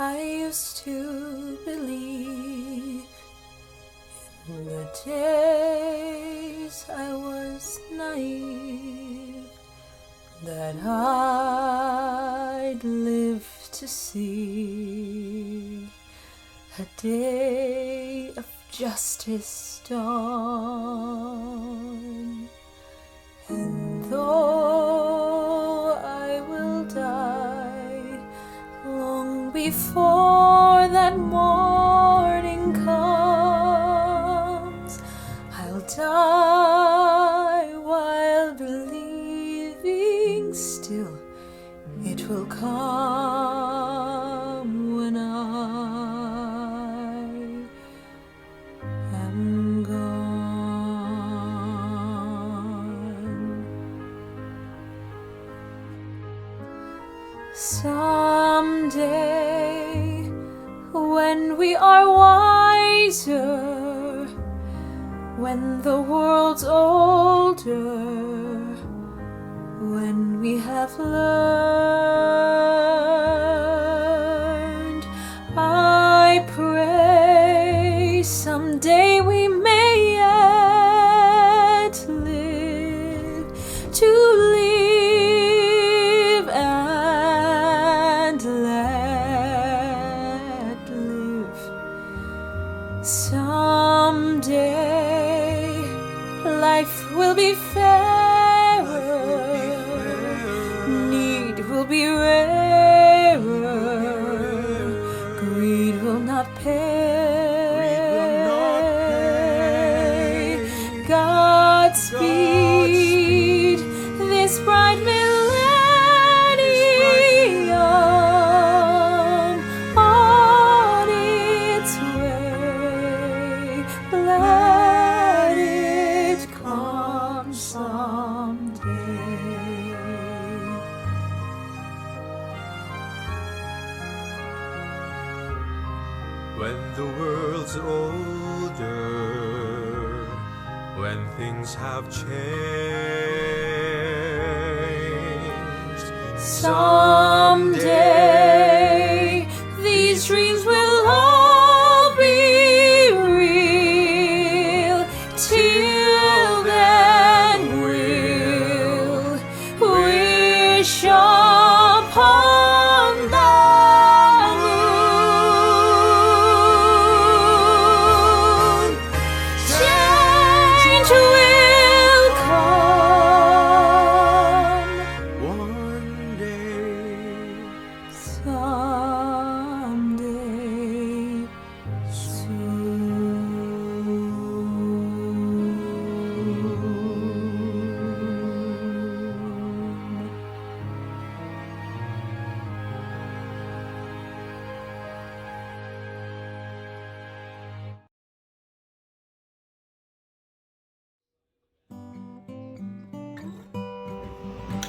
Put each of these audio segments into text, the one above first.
I used to believe in the days I was naive, that I'd live to see a day of justice dawn. And though I will die long before that morning comes, I'll die while believing still it will come when I am gone. Someday, when we are wiser, when the world's older, when we have learned, I pray someday we may yet live to live and let live. Someday life will be fairer, need will be rarer, greed will not pay. Godspeed this bright millennium on its way. Let it come someday. When the world's older, when things have changed, someday these dreams will all be real. Till then we'll wish upon the moon. Change will come one day. someday soon.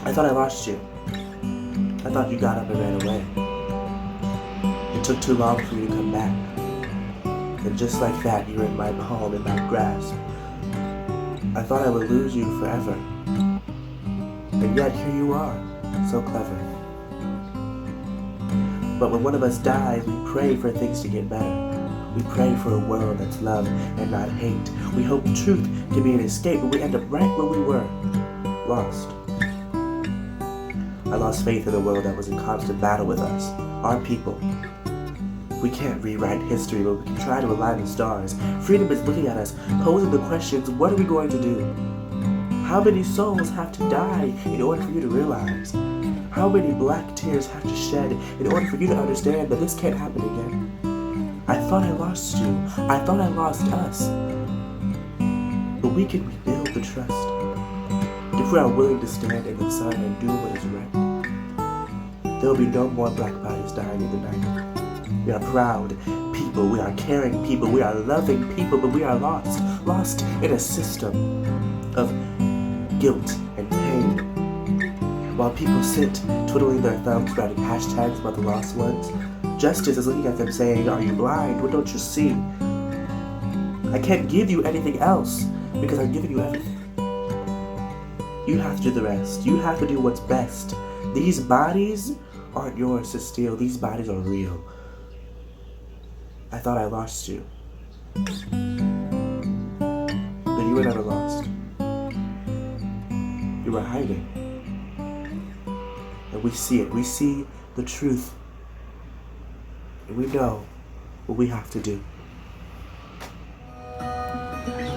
I thought I lost you. I thought you got up and ran away. It took too long for you to come back. And just like that, you were in my palm, in my grasp. I thought I would lose you forever. And yet here you are, so clever. But when one of us dies, we pray for things to get better. We pray for a world that's love and not hate. We hope truth can be an escape, but we end up right where we were, lost. I lost faith in a world that was in constant battle with us, our people. We can't rewrite history, but we can try to align the stars. Freedom is looking at us, posing the questions, what are we going to do? How many souls have to die in order for you to realize? How many black tears have to shed in order for you to understand that this can't happen again? I thought I lost you. I thought I lost us. But we can rebuild the trust. If we are willing to stand in the sun and do what is right, there will be no more black bodies dying in the night. We are proud people, we are caring people, we are loving people, but we are lost in a system of guilt and pain. While people sit twiddling their thumbs writing hashtags about the lost ones, justice is looking at them saying, are you blind? What don't you see? I can't give you anything else because I've given you everything. You have to do the rest. You have to do what's best. These bodies aren't yours to steal. These bodies are real. I thought I lost you. But you were never lost. You were hiding. And we see it. We see the truth. And we know what we have to do.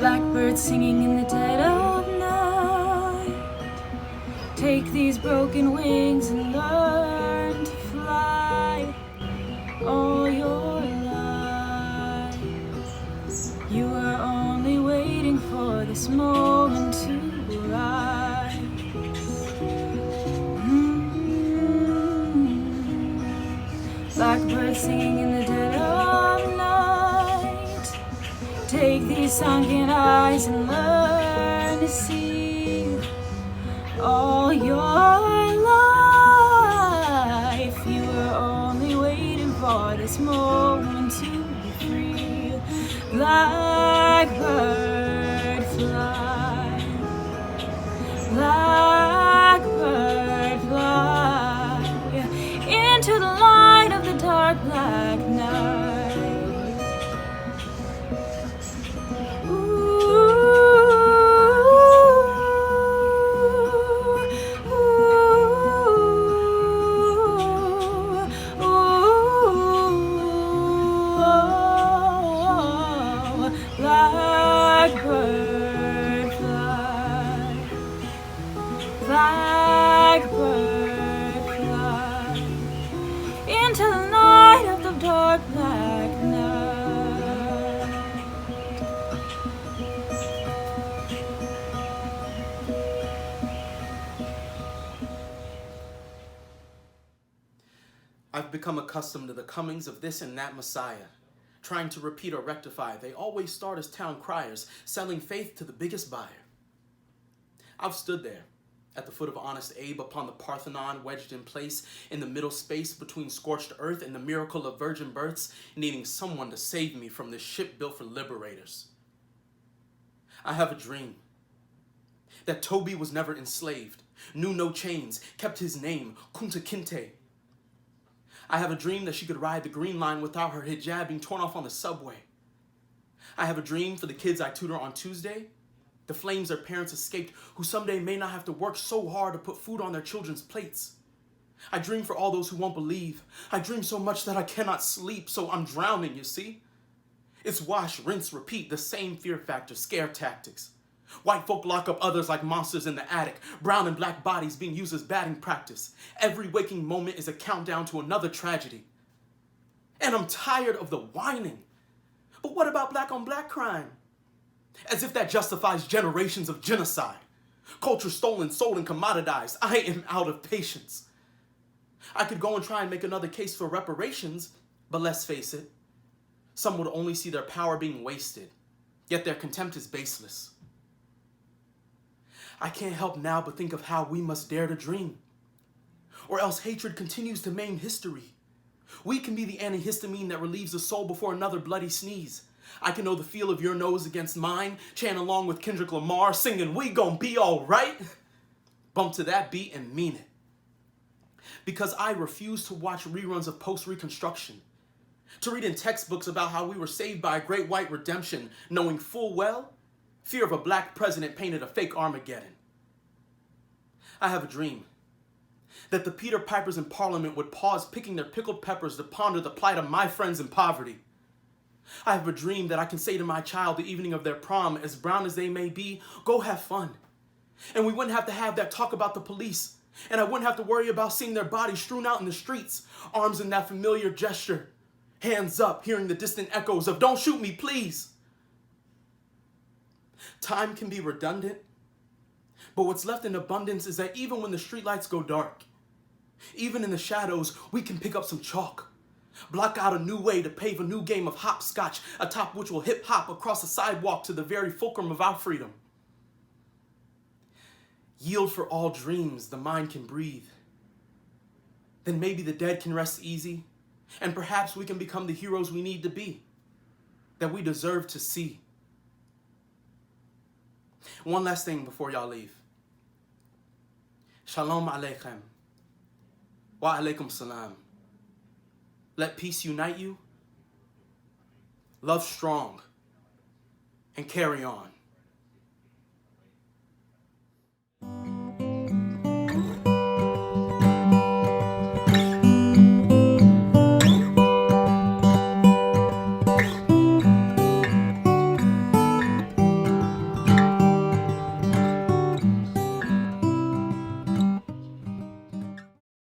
Blackbirds singing in the dead of night. Take these broken wings and learn to fly all your life. You are only waiting for this moment to arrive. Blackbirds singing in the dead of night. Take these sunken eyes and learn to see all your life. You were only waiting for this moment to be free. Blackbird fly. Blackbird fly into the light of the dark black night. Blackbird fly, blackbird fly into the night of the dark black night. I've become accustomed to the comings of this and that Messiah. Trying to repeat or rectify, they always start as town criers, selling faith to the biggest buyer. I've stood there, at the foot of Honest Abe, upon the Parthenon, wedged in place, in the middle space between scorched earth and the miracle of virgin births, needing someone to save me from this ship built for liberators. I have a dream that Toby was never enslaved, knew no chains, kept his name, Kunta Kinte. I have a dream that she could ride the green line without her hijab being torn off on the subway. I have a dream for the kids I tutor on Tuesday, the flames their parents escaped, who someday may not have to work so hard to put food on their children's plates. I dream for all those who won't believe. I dream so much that I cannot sleep, so I'm drowning, you see? It's wash, rinse, repeat, the same fear factor, scare tactics. White folk lock up others like monsters in the attic, brown and black bodies being used as batting practice. Every waking moment is a countdown to another tragedy. And I'm tired of the whining. But what about black on black crime? As if that justifies generations of genocide. Culture stolen, sold, and commoditized. I am out of patience. I could go and try and make another case for reparations, but let's face it, some would only see their power being wasted, yet their contempt is baseless. I can't help now but think of how we must dare to dream, or else hatred continues to maim history. We can be the antihistamine that relieves the soul before another bloody sneeze. I can know the feel of your nose against mine, chant along with Kendrick Lamar, singing, "We gon' be all right." Bump to that beat and mean it. Because I refuse to watch reruns of post-Reconstruction, to read in textbooks about how we were saved by a great white redemption, knowing full well fear of a black president painted a fake Armageddon. I have a dream that the Peter Pipers in Parliament would pause picking their pickled peppers to ponder the plight of my friends in poverty. I have a dream that I can say to my child the evening of their prom, as brown as they may be, go have fun. And we wouldn't have to have that talk about the police. And I wouldn't have to worry about seeing their bodies strewn out in the streets, arms in that familiar gesture, hands up, hearing the distant echoes of, "Don't shoot me, please." Time can be redundant, but what's left in abundance is that even when the streetlights go dark, even in the shadows, we can pick up some chalk, block out a new way to pave a new game of hopscotch, atop which will hip-hop across the sidewalk to the very fulcrum of our freedom. Yield for all dreams, the mind can breathe. Then maybe the dead can rest easy, and perhaps we can become the heroes we need to be, that we deserve to see. One last thing before y'all leave. Shalom aleichem. Wa alaikum salam. Let peace unite you. love strong, and carry on.